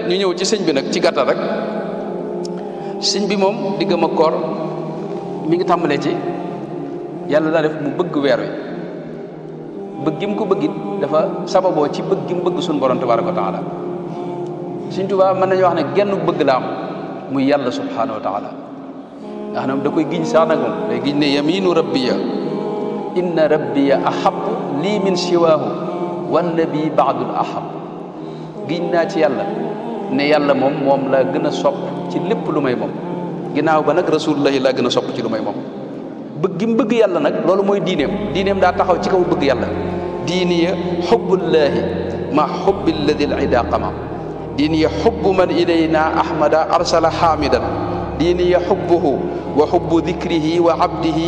ñu ñëw ci sëñ bi nag ci gàttal rek sëñ bi moom diggam ak koor mi ngi tàmbalee ci yàlla daa def mu bëgg weer wi bëgg gi mu ko bëggit dafa sababoo ci bëgg gi mu bëgg suñu borom tabaaraka wa taala Sëñ Tuubaa mën nañu wax ne genn bëgg la am muy yàlla subhaanahu wa taala nga xam ne da koy giñ sax nag moom day giñ ne yaminu rabbiya inna rabbiya ahabbu lii min siwaahu wan nabi baadul ahab giñ naa ci yàlla ne yàlla moom la gën a sopp ci lépp lu may moom ginnaaw ba nag rasulullahi laa gën a sopp ci lu may moom bëgg gi mu bëgg yàlla nag loolu mooy diineem daa taxaw ci kaw bëgg yàlla diiniya xubbullaahi ma xubbi alladi al ida qamam diiniya xubbu man ilayna ahmada arsala xaamidan diiniya xubbuhu wa xubbu dikrihi wa abdihi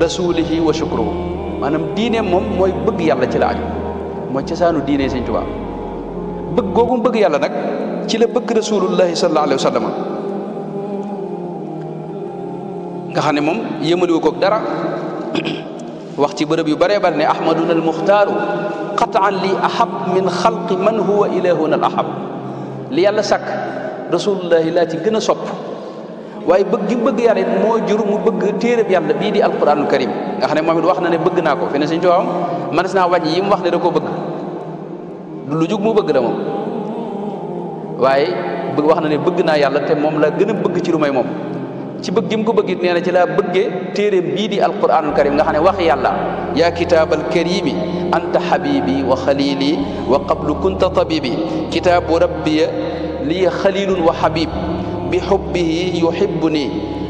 rasulihi wa shukruhu maanaam diineem moom mooy bëgg yàlla ci la aju mooy cosaanu diine Sëñ Tuubaa bëgg googu mu bëgg yàlla nag ci la bëgg rasulullahi sallallahu alayhi wa sallam nga xam ne moom yëmaliwu ko dara wax ci bërëb yu bëree bari ne ahmaduna al muxtaaru qataan li ahab min xalqi man huwa ilahuna al ahab li yàlla sàkk rasulullahi laa ci gën a sopp waaye bëgg gi bëgg yàlla it moo jur mu bëgg téereb yàlla bii di alquranul karim nga xam ne moom it wax na ne bëgg naa ko fi ne Sëñ Tuubaa manes naa wàññi yi mu wax ne da koo bëgg du lu jug mu bëgg la moom waaye bëgg wax na ne bëgg naa yàlla te moom la gën a bëgg ci lu may moom ci bëgg gi mu ko bëgg it nee na ci laa bëggee téeréem bii di alquranul karim nga xam ne wax yàlla yaa kitaabal karimi anta habibi wa xalili wa qablu kunta tabibi kitaabu rabbiya liya xalilun wa habib bi xubbihi yuhibbuni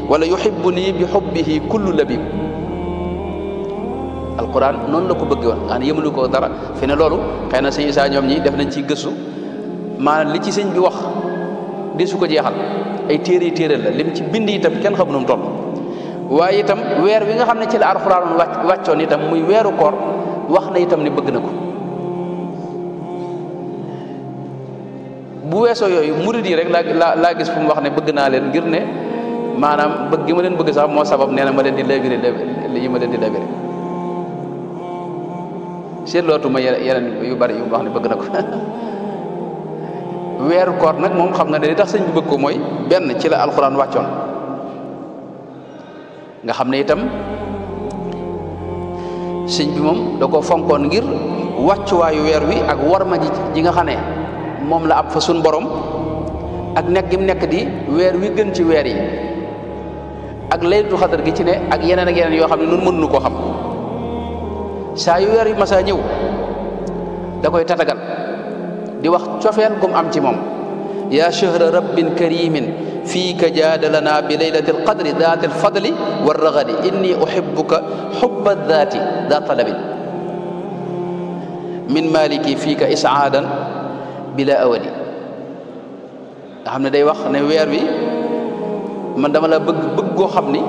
wala yuhibbuni bi xubbihi kullu labib alquran noonu la ko bëggee woon nga xam ne yëmalu ko dara fi ne loolu xëy na sëñ Isaa ñoom ñi def nañ ci gëstu maanaam li ci sëñ bi wax di su ko jeexal ay téere la lim ci bind itam kenn xam nu mu toll waaye itam weer wi nga xam ne ci la alxuraan wàccoon itam muy weeru koor wax na itam ne bëgg na ko bu weesoo yooyu murid yi rek laa gis fu mu wax ne bëgg naa leen ngir ne maanaam bëgg gi ma leen bëgg sax moo sabab nee na ma leen di labiré yi ma leen di labiré seetlootuma yeneen yu bari yu mu wax ne bëgg na ko weeru koor nag moom xam nga ne li tax sëñ bi bëgg ko mooy benn ci la alxuraan wàccoon nga xam ne itam sëñ bi moom da ko fonkoon ngir wàccuwaayu weer wi ak warma ji nga xam ne moom la ab fa sun borom ak nekk gi mu nekk di weer wi gën ci weer yi ak laylatul xadar gi ci ne ak yeneen yoo xam ne nun mënuñu koo xam saa yu weer yu masaa ñëw da koy tatagal di wax cofeel gum am ci moom yaa shahra rabbin karimin fiika jaadalana bi laylati alqadri daati alfadli warragadi inni uhibbuka hubba daati daa talabin min maliki fiika isaadan bila awali nga xam ne day wax ne weer wi man dama la bëgg goo xam ni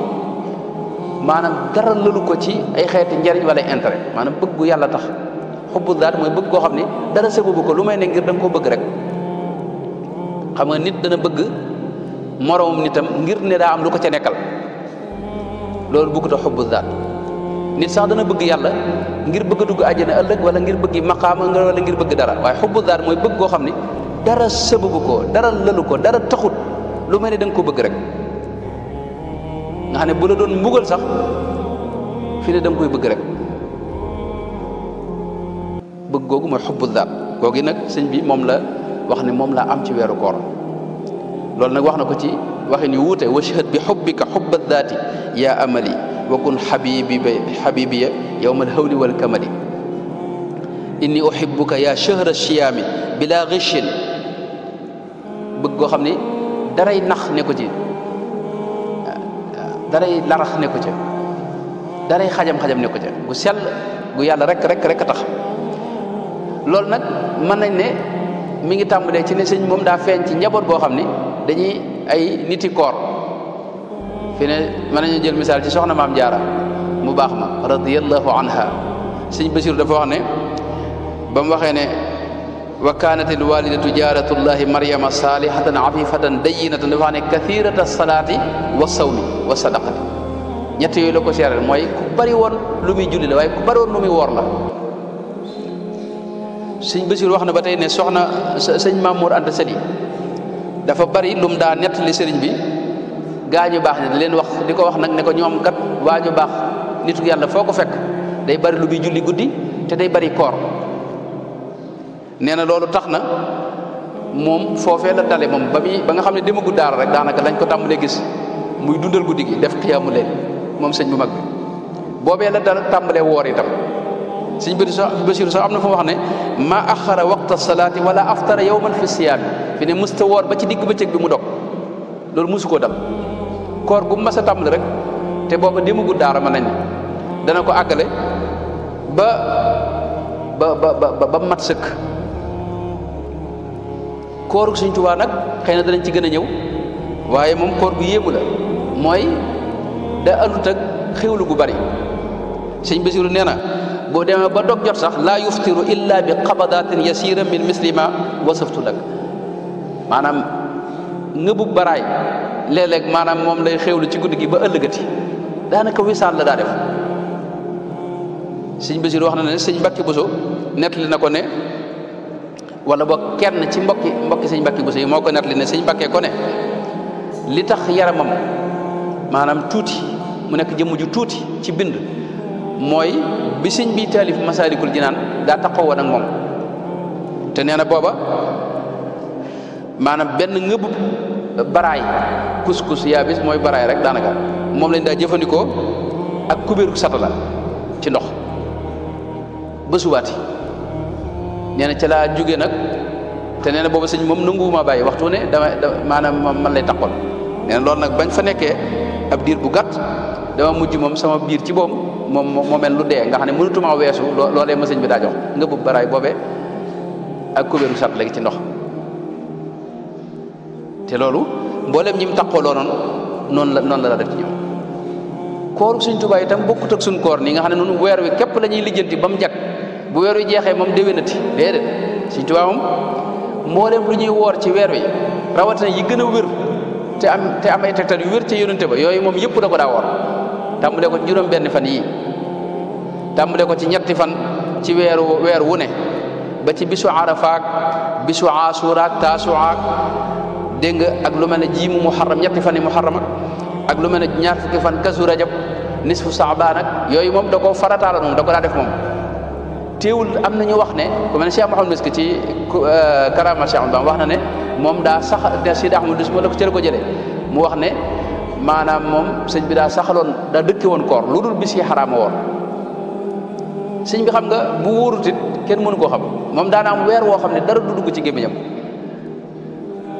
maanaam dara lëlu ko ci ay xeeti njariñ wala intérêt maanaam bëggu yàlla tax xubbu daat mooy bëgg koo xam ni dara sababu ko lu may ne ngir da nga koo bëgg rek xam nga nit dana bëgg moroomam nitam ngir ne daa am lu ko ca nekkal loolu bëgg ta xubbu daat nit sax dana bëgg yàlla ngir bëgg a dugg àjjana ëllëg wala ngir bëgg maqaama wala ngir bëgg dara waaye xubbu daat mooy bëgg koo xam ni dara sababu ko dara lëlu ko dara taxut lu may ne da nga ko bëgg rek nga xam ne bu la doon mbugal sax fi ne da nga koy bëgg rek bëgg googu mooy xubbu daat googu nag sëñ bi moom la wax ne moom laa am ci weeru koor loolu nag wax na ko ci waxin yu wuute washhad bi xubbika xubba daati yaa amali wa kun xabibiya yowma alhawli walkamali inni uhibbuka yaa shahra siyaami bila ghishin bëgg goo xam ni daray nax ne ko ci daray larax ne ko ca daray xajam-xajam ne ko ca gu sell gu yàlla rek tax loolu nag mën nañ ne mi ngi tàmbalee ci ne sëñ moom daa feeñ ci njaboot boo xam ni dañuy ay niti koor fi ne mën nañu jël misaal ci soxna maam jaara mu baax ma radiyallahu anha sëñ Basiru dafa wax ne ba mu waxee ne wa kanat il walidatu jaaratullahi maryama salihatan afifatan dayinatan dafa wax ne kathirata salaati wa sawmi wa sadaqati ñett yooyu la ko seeral mooy ku bari woon lu muy julli la waaye ku bari woon lu muy woor la sëñ Basiru wax na ba tey ne soxna sëñ Mamour Anta Sali dafa bari lum daa nettali sëriñ bi gaa ñu baax ne da leen wax di ko wax nag ne ko ñoom kat waa ñu baax nitu yàlla foo ko fekk day bari lu muy julli guddi te day bari koor nee na loolu tax na moom foofee la dale moom ba nga xam ne demagul daara rek daanaka lañ ko tàmbalee gis muy dundal guddi gi def xiyaamu leen moom sëñ bu mag bi boobee la dal tàmbalee woor itam sëñ Basiru sax am na fu mu wax ne ma axara waqta salaati wala aftara yawman fi siyaam fi ne musta woor ba ci digg bëccëg bi mu dog loolu musu koo dal koor gu mas a tàmbali rek te booba demagul daara ma nañ dana ko àggale ba mat sëkk kooru Sëñ Tuubaa nag xëy na danañ ci gën a ñëw waaye moom koor gu yéemu la mooy da andut ak xéwlu gu bari sëñ Basiru nee na boo demee ba dog jot sax laa yuftiru illa bi qabadatin yasira min mislima wasaftu lak maanaam ngëbub baraay léeg-léeg maanaam moom lay xéwlu ci guddi gi ba ëllëgati daanaka wisaal la daa def sëñ Basiru wax na ne sëñ Mbàkke Buso nettali na ko ne wala boog kenn ci mbokki sëñ Mbàkke Buso yi moo ko nettali ne sëñ Mbàkke ko ne li tax yaramam maanaam tuuti mu nekk jëmm ju tuuti ci bind mooy bi sëñ bi taalif Masaalikul Jinaan daa taxaw woon ak moom te nee na booba maanaam benn ngëbu baraay kus-kus yaa bis mooy baraay rek daanaka moom lañ daa jëfandikoo ak kubéeru satala ci ndox ba subaati nee na ca laa jóge nag te nee na booba sëñ moom nanguwuma bàyyi waxtu ne maanaam man lay taxoon nee na loolu nag bañ fa nekkee ab diir bu gàtt dama mujj moom sama biir ci boobu moo mel lu dee nga xam ne mënutuma weesu loolee ma sëñ bi daa jox nga bu baraay boobee ak kubéeru sat léegi ci ndox te loolu mboolem ñi mu taxooloo noonu la def ci ñoom kooru Sëñ Tuubaa itam bokkut ak suñ koor nii nga xam ne noonu weer wi képp la ñuy lijjanti ba mu jag bu weer wi jeexee moom déwénati déedéet Sëñ Tuubaa moom mboolem lu ñuy woor ci weer wi rawatina yi gën a wér te am ay tegtal yu wér ca yonente ba yooyu moom yëpp da ko daa woor tàmbalee ko ci juróom benn fan yii tàmbalee ko ci ñetti fan ci weer wu ne ba ci bisu arafaak bisu asuraak taasuwaak dégg nga ak lu mel ne jiimu muharram ñetti fan yi muharram ak lu mel ne ñaar fukki fan kasu rajab nisfu saabaan ak yooyu moom da koo farataala moom da ko daa def moom teewul am na ñu wax ne ku mel ne Cheikh Mouhamadou Miski ci karama Cheikh Ahmadou Bamba wax na ne moom daa sax Sidi Ahmadou Miski wala ko cëla ko jëlee mu wax ne maanaam moom sëñ bi daa saxaloon daa dëkke woon koor lu dul bis yi xaraama woon sëñ bi xam nga bu wóorut it kenn mënu koo xam moom daana am weer woo xam ne dara du dugg ci gémmiñam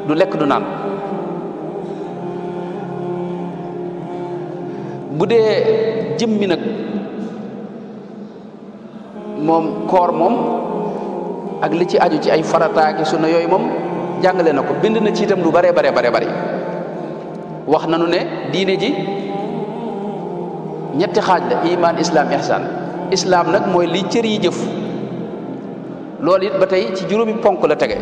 du lekk du naan bu dee jëmmi nag moom koor moom ak li ci aju ci ay farataaki sunna yooyu moom jàngale na ko bind na ci itam lu bare bari wax nanu ne diine ji ñetti xaaj la iman islam ihsan islam nag mooy li cër yi jëf loolu it ba tey ci juróomi ponk la tege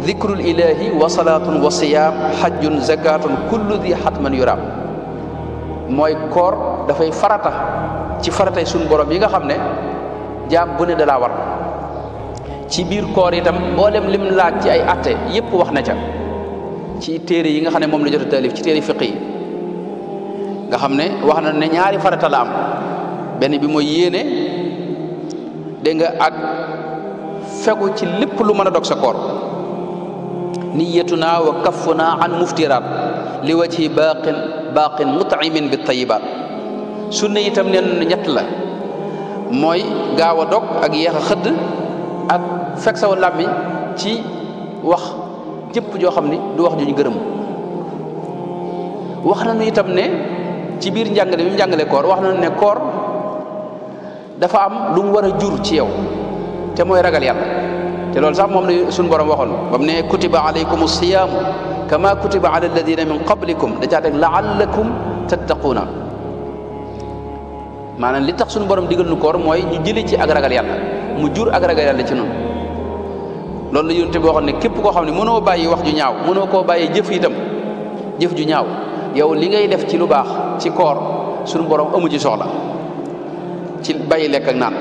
dhikrul ilahi wa salaatun wa siyaam hajjun zakatun kullu di hatman yuraam mooy koor dafay farata ci faratay suñu borom yi nga xam ne jaam bu ne da laa war ci biir koor itam mboolem lim laaj ci ay atte yépp wax na ca ci téere yi nga xam ne moom la jot a taalif ci téere fiq yi nga xam ne wax na ne ñaari farata la am benn bi mooy yéene dégg nga ak fegu ci lépp lu mën a dog sa koor niyatuna wa kaffuna an muftiraat li wajhi baaqin mut'imin bi tayibaat sunna itam neen ñett la mooy gaaw a dog ak yéex a xëdd ak fekk saw làmmiñ ci wax jëpp joo xam ni du wax ju ñu gërëm wax nañu itam ne ci biir njàngale bi mu njàngale koor wax nañu ne koor dafa am lu mu war a jur ci yow te mooy ragal yàlla te loolu sax moom la suñu borom waxoon ba mu ne kutiba alaykum siyaamu kama kutiba ala alladina min qablikum da caa teg laallakum tattaquuna maanaam li tax suñu borom digal nu koor mooy ñu jëli ci ak ragal yàlla mu jur ak ragal yàlla ci noonu loolu la yonent bi waxoon ne képp koo xam ne mënoo bàyyi wax ju ñaaw mënoo koo bàyyi jëf itam jëf ju ñaaw yow li ngay def ci lu baax ci koor suñu borom amu ci soxla ci bàyyi lekk ak naan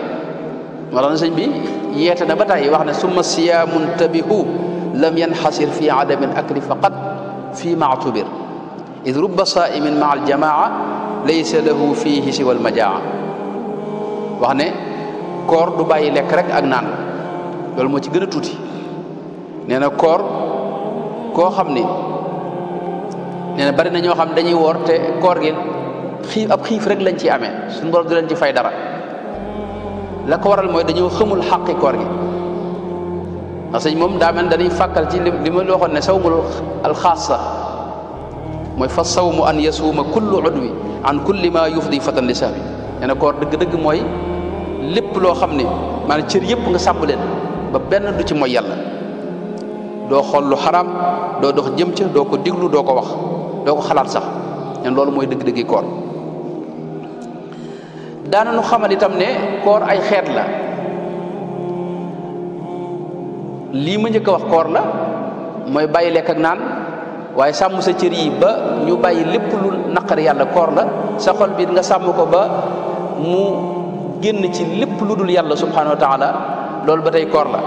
moo tax na sëñ bi yeete na ba tey wax ne summa siyaamun tabihu lam yanxasir fi adami al akli faqat fi maatubir id rubba saimin maa aljamaa laysa lahu fihi siwa almajaa wax ne koor du bàyyi lekk rek ak naan loolu moo ci gën a tuuti nee na koor koo xam ni nee na bari na ñoo xam dañuy woor te koor gi ab xiif rek lañ ci amee suñu borom di leen ci fay dara la ko waral mooy dañoo xamul xaqi koor gi ndax sëñ moom daa mel dañuy fàkkal ci li ma waxoon ne sawmul alxaasa mooy fa sawmu an yasuuma kullu udwi an kulli ma yufdi fatan li sahbi nee na koor dëgg-dëgg mooy lépp loo xam ne maanaam cër yëpp nga sàmm leen ba benn du ci mooy yàlla doo xool lu xaraam doo dox jëm ca doo ko diglu doo ko wax doo ko xalaat sax nen loolu mooy dëgg-dëggi koor daana nu xamal itam ne koor ay xeet la lii ma njëkk a wax koor la mooy bàyyi lekk ak naan waaye sàmm sa cër yi ba ñu bàyyi lépp lu naqari yàlla koor la sa xol bi nga sàmm ko ba mu génn ci lépp lu dul yàlla subhanahu wa taala loolu ba tey koor la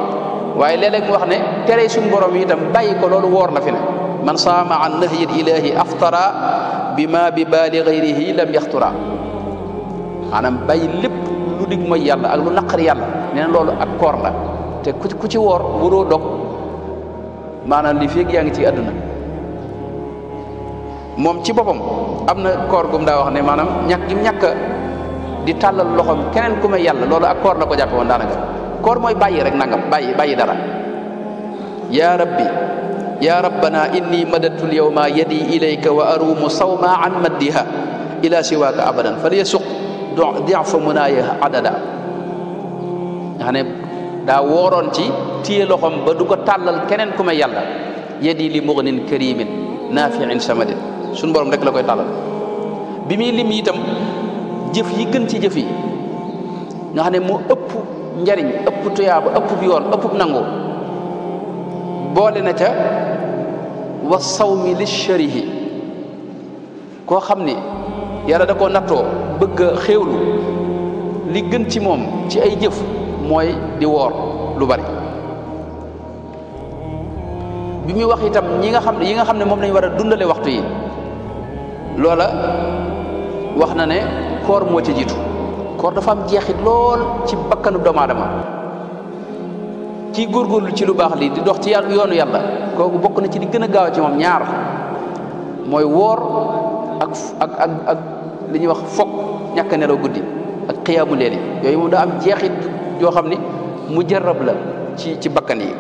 waaye léeg-léeg mu wax ne tere suñu borom yi itam bàyyi ko loolu woor la fi ne man saama an nahyil ilahi aftara bima bi baali gayrihi lam yaxtura maanaam bàyyi lépp lu dig mooy yàlla ak lu naqari yàlla nee na loolu ak koor la te ku ci woor waroo dog maanaam li feeg yaa ngi ci àdduna moom ci boppam am na koor gum daa wax ne maanaam ñàkk di tàllal loxoom keneen ku may yàlla loolu ak koor la ko jàppe woon daanaka koor mooy bàyyi rek nangam bàyyi dara ya rabbi ya rabbana inni madadtu lyawma yadi ilayka wa arumu sawma an maddiha ila siwaaka abadan fal yasuq difa munaaya adada nga xam ne daa wooroon ci téye loxoom ba du ko tàllal keneen ku may yàlla yadi li mugnin karimin nafiin samadin suñu borom rek la koy tàllal bi muy lim itam jëf yi gën ci jëf yi nga xam ne moo ëpp njariñ ëpp tuyaaba ëpp yoon ëpp nangu boole na ca wa sawmi li sharihi koo xam ni yàlla da koo nattoo bëgg a xéewlu li gën ci moom ci ay jëf mooy di woor lu bari bi muy wax itam yi nga xam ne moom lañ war a dundale waxtu yi loola wax na ne koor moo ci jiitu koor dafa am jeexit lool ci bakkanu doomu aadama ci góorgóorlu ci lu baax lii di dox ci yoonu yàlla kooku bokk na ci di gën a gaaw ci moom ñaar mooy woor ak li ñuy wax fokk ñàkk a nelaw guddi ak xiyaamu leeli yooyu moom daa am jeexit joo xam ni mu jarab la ci bakkan yi